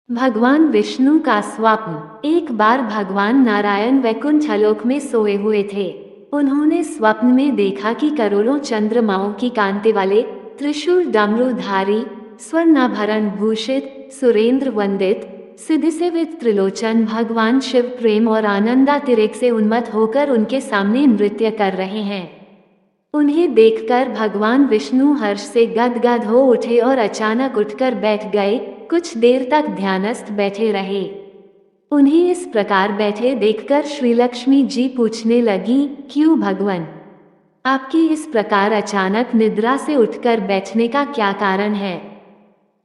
भगवान विष्णु का स्वप्न। एक बार भगवान नारायण वैकुंठ आलोक में सोए हुए थे। उन्होंने स्वप्न में देखा कि करोड़ों चंद्रमाओं की कांति वाले, त्रिशूल डमरूधारी, स्वर्णाभरण भूषित, सुरेंद्र वंदित, सिद्धिसेवित त्रिलोचन भगवान शिव प्रेम और आनंदातिरेक से उन्मत्त होकर उनके सामने नृत्य कर रहे हैं। उन्हें देखकर भगवान विष्णु हर्ष से गदगद हो उठे और अचानक उठकर बैठ गए। कुछ देर तक ध्यानस्थ बैठे रहे। उन्हें इस प्रकार बैठे देखकर श्री लक्ष्मी जी पूछने लगी, क्यों भगवान, आपकी इस प्रकार अचानक निद्रा से उठकर बैठने का क्या कारण है?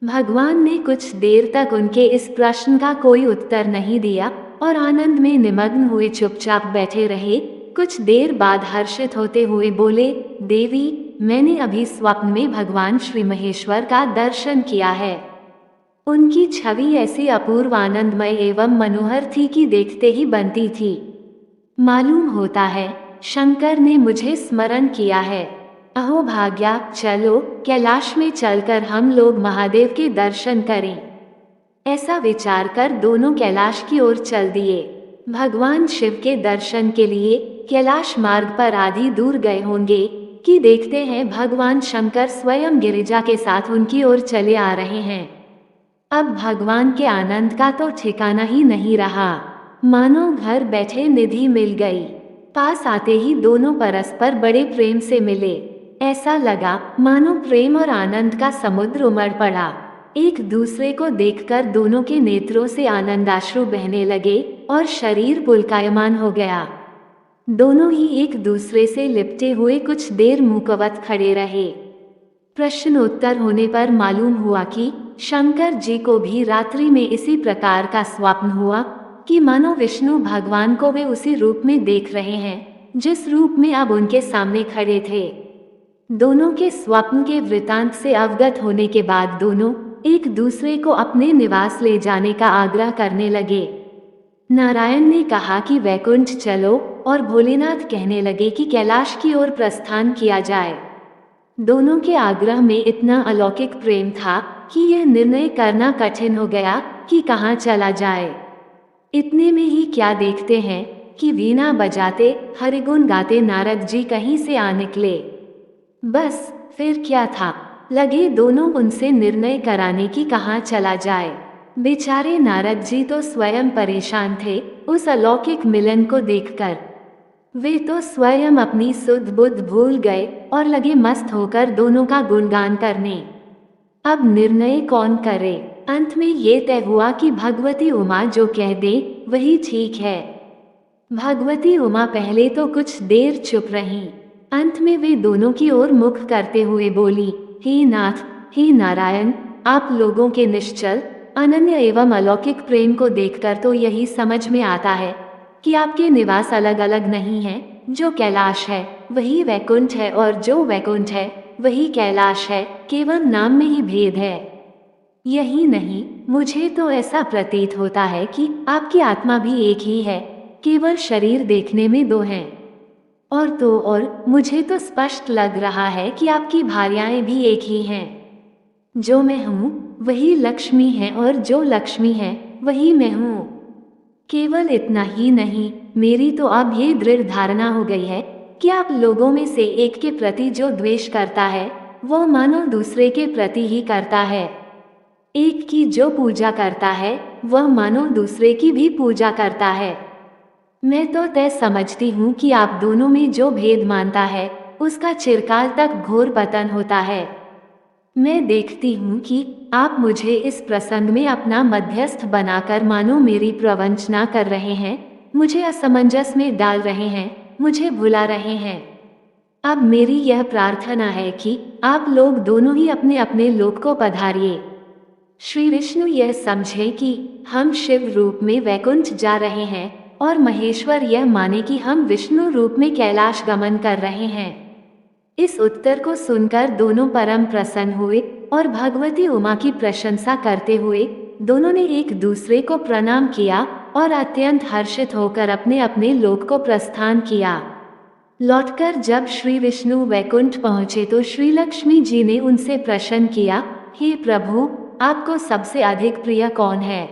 भगवान ने कुछ देर तक उनके इस प्रश्न का कोई उत्तर नहीं दिया और आनंद में निमग्न हुए चुपचाप बैठे रहे। कुछ देर बाद हर्षित होते हुए बोले, देवी, मैंने अभी स्वप्न में भगवान श्री महेश्वर का दर्शन किया है। उनकी छवि ऐसी अपूर्व, आनंदमय एवं मनोहर थी कि देखते ही बनती थी। मालूम होता है शंकर ने मुझे स्मरण किया है। अहो भाग्या, चलो कैलाश में चलकर हम लोग महादेव के दर्शन करें। ऐसा विचार कर दोनों कैलाश की ओर चल दिए। भगवान शिव के दर्शन के लिए कैलाश मार्ग पर आधी दूर गए होंगे कि देखते हैं भगवान शंकर स्वयं गिरिजा के साथ उनकी ओर चले आ रहे हैं। अब भगवान के आनंद का तो ठिकाना ही नहीं रहा। मानो घर बैठे निधि मिल गई। पास आते ही दोनों परस्पर बड़े प्रेम से मिले। ऐसा लगा मानो प्रेम और आनंद का समुद्र उमड़ पड़ा। एक दूसरे को देखकर दोनों के नेत्रों से आनंदाश्रु बहने लगे और शरीर पुलकायमान हो गया। दोनों ही एक दूसरे से लिपटे हुए कुछ देर मुकवत खड़े रहे। प्रश्नोत्तर होने पर मालूम हुआ कि शंकर जी को भी रात्रि में इसी प्रकार का स्वप्न हुआ कि मानो विष्णु भगवान को वे उसी रूप में देख रहे हैं जिस रूप में अब उनके सामने खड़े थे। दोनों के स्वप्न के वृतांत से अवगत होने के बाद दोनों एक दूसरे को अपने निवास ले जाने का आग्रह करने लगे। नारायण ने कहा कि वैकुंठ चलो और भोलेनाथ कहने लगे कि कैलाश की ओर प्रस्थान किया जाए। दोनों के आग्रह में इतना अलौकिक प्रेम था कि यह निर्णय करना कठिन हो गया कि कहाँ चला जाए। इतने में ही क्या देखते हैं कि वीणा बजाते, हरिगुण गाते नारद जी कहीं से आ निकले। बस फिर क्या था, लगे दोनों उनसे निर्णय कराने की कहाँ चला जाए। बेचारे नारद जी तो स्वयं परेशान थे उस अलौकिक मिलन को देखकर। वे तो स्वयं अपनी सुध बुध भूल गए और लगे मस्त होकर दोनों का गुणगान करने। अब निर्णय कौन करे? अंत में ये तय हुआ कि भगवती उमा जो कह दे वही ठीक है। भगवती उमा पहले तो कुछ देर चुप रहीं। अंत में वे दोनों की ओर मुख करते हुए बोली, हे नाथ, हे नारायण, आप लोगों के निश्चल, अनन्य एवं अलौकिक प्रेम को देखकर तो यही समझ में आता है कि आपके निवास अलग अलग नहीं हैं। जो कैलाश है वही वैकुंठ है और जो वैकुंठ है वही कैलाश है। केवल नाम में ही भेद है। यही नहीं, मुझे तो ऐसा प्रतीत होता है कि आपकी आत्मा भी एक ही है, केवल शरीर देखने में दो हैं। और तो और मुझे तो स्पष्ट लग रहा है कि आपकी भार्याएं भी एक ही हैं। जो मैं हूँ वही लक्ष्मी है और जो लक्ष्मी है वही मैं हूँ। केवल इतना ही नहीं, मेरी तो अब ये दृढ़ धारणा हो गई है कि आप लोगों में से एक के प्रति जो द्वेष करता है वो मानो दूसरे के प्रति ही करता है। एक की जो पूजा करता है वह मानो दूसरे की भी पूजा करता है। मैं तो तय समझती हूँ कि आप दोनों में जो भेद मानता है उसका चिरकाल तक घोर पतन होता है। मैं देखती हूँ कि आप मुझे इस प्रसंग में अपना मध्यस्थ बनाकर मानो मेरी प्रवंचना कर रहे हैं, मुझे असमंजस में डाल रहे हैं, मुझे भुला रहे हैं। अब मेरी यह प्रार्थना है कि आप लोग दोनों ही अपने अपने लोक को पधारिए। श्री विष्णु यह समझे कि हम शिव रूप में वैकुंठ जा रहे हैं और महेश्वर यह माने कि हम विष्णु रूप में कैलाश गमन कर रहे हैं। इस उत्तर को सुनकर दोनों परम प्रसन्न हुए और भगवती उमा की प्रशंसा करते हुए दोनों ने एक दूसरे को प्रणाम किया और अत्यंत हर्षित होकर अपने अपने लोक को प्रस्थान किया। लौटकर जब श्री विष्णु वैकुंठ पहुँचे तो श्री लक्ष्मी जी ने उनसे प्रश्न किया, हे प्रभु, आपको सबसे अधिक प्रिय कौन है?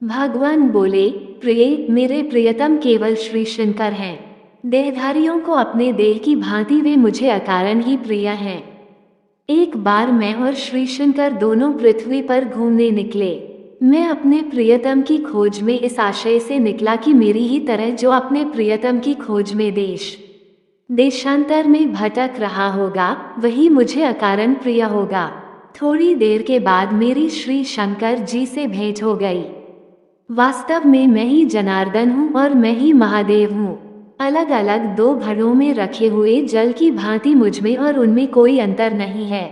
भगवान बोले, प्रिय, मेरे प्रियतम केवल श्री शंकर हैं। देहधारियों को अपने देह की भांति वे मुझे अकारण ही प्रिय हैं। एक बार मैं और श्री शंकर दोनों पृथ्वी पर घूमने निकले। मैं अपने प्रियतम की खोज में इस आशय से निकला कि मेरी ही तरह जो अपने प्रियतम की खोज में देश देशांतर में भटक रहा होगा, वही मुझे अकारण प्रिय होगा। थोड़ी देर के बाद मेरी श्री शंकर जी से भेंट हो गई। वास्तव में मैं ही जनार्दन हूँ और मैं ही महादेव हूँ। अलग अलग दो घड़ों में रखे हुए जल की भांति मुझमें और उनमें कोई अंतर नहीं है।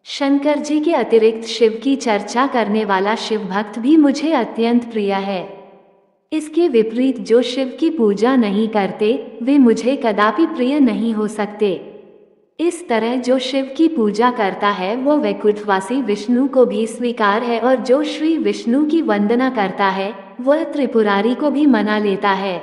शंकर जी के अतिरिक्त शिव की चर्चा करने वाला शिव भक्त भी मुझे अत्यंत प्रिय है। इसके विपरीत जो शिव की पूजा नहीं करते, वे मुझे कदापि प्रिय नहीं हो सकते। इस तरह जो शिव की पूजा करता है वो वैकुंठवासी विष्णु को भी स्वीकार है, और जो श्री विष्णु की वंदना करता है वह त्रिपुरारी को भी मना लेता है।